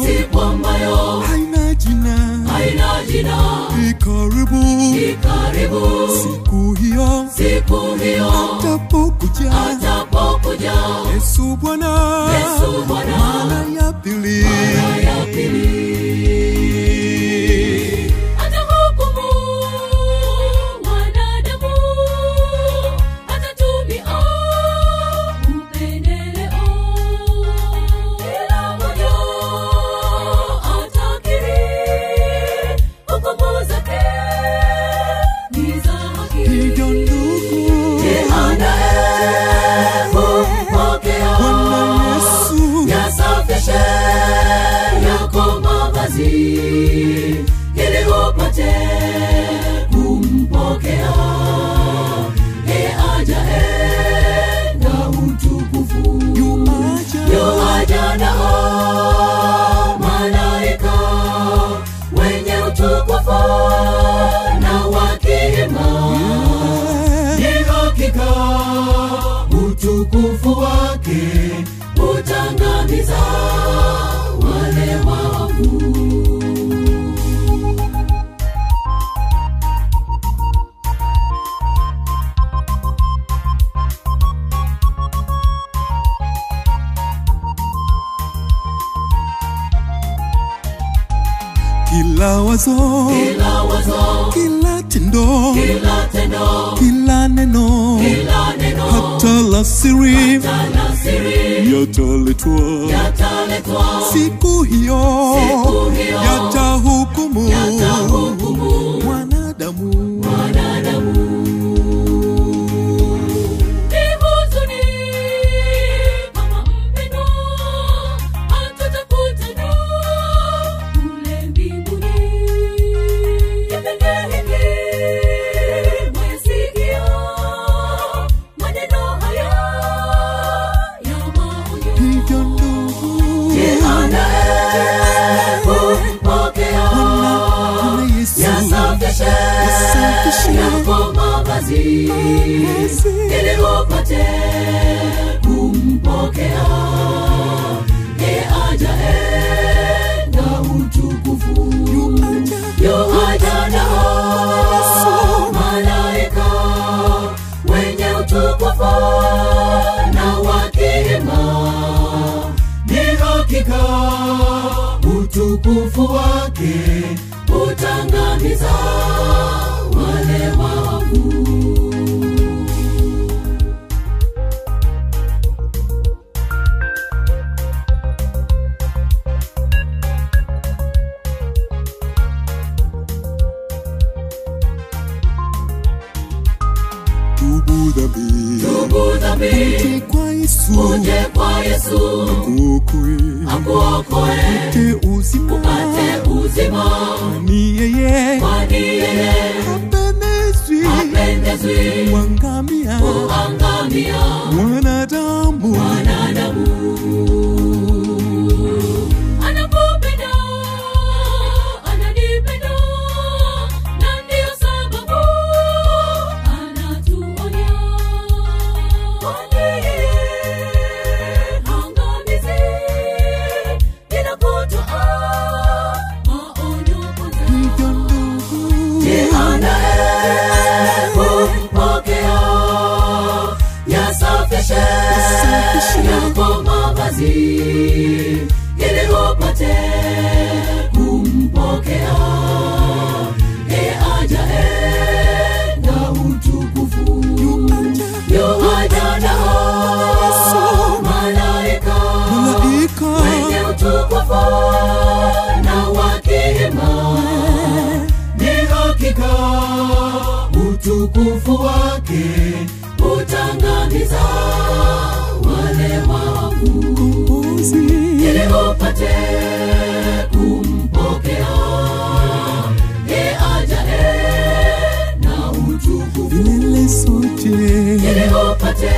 si kwamba yo haina jina ikaribu siku hiyo atapokuja Yesu Bwana mara ya pili atahukumu wanadamu, atatumia upendeleo. Kila mmoja atakiri hukumu zake ni za haki. hivyo ndugu Bwana Yesu yasafishe yako mavazi ili upate kumpokea ajaye na utukufu. Yuaja nao malaika wenye utukufu na wakiimba ni hakika utukufu wake utangamiza wale waovu. kila wazo kila tendo kila neno hata la siri yataletwa siku hiyo yatahukumu wanadamu. Ni huzuni kama mpendo hatutakutana kule mbinguni. Kipindi hiki mwesikia maneno haya ya maonyo. hivyo ndugu Kumpokea Yesu yasafishe yako mavazi ili upate kumpokea ajaye na utukufu. Yuaja nao malaika wenye utukufu na wakiimba ni hakika utukufu wake utangamiza wale waovu. tubu dhambi Uje kwa Yesu akuokoe upate uzima. ni yeye Kwani yeye hapendezwi kuangamia wanadamu. Anakupenda, ananipenda, na ndio sababu anatuonya. Kwani yeye haangamizi bila kutoa maonyo kwanza. hivyo ndugu Kumpokea yasafishe yako mavazi ili upate kumpokea ajaye na utukufu. Yuaja nao malaika wenye utukufu na wakiimba ni hakika utukufu wake utangamiza wale waovu. Ili upate kumpokea ajaye na utukufu. milele sote Ili upate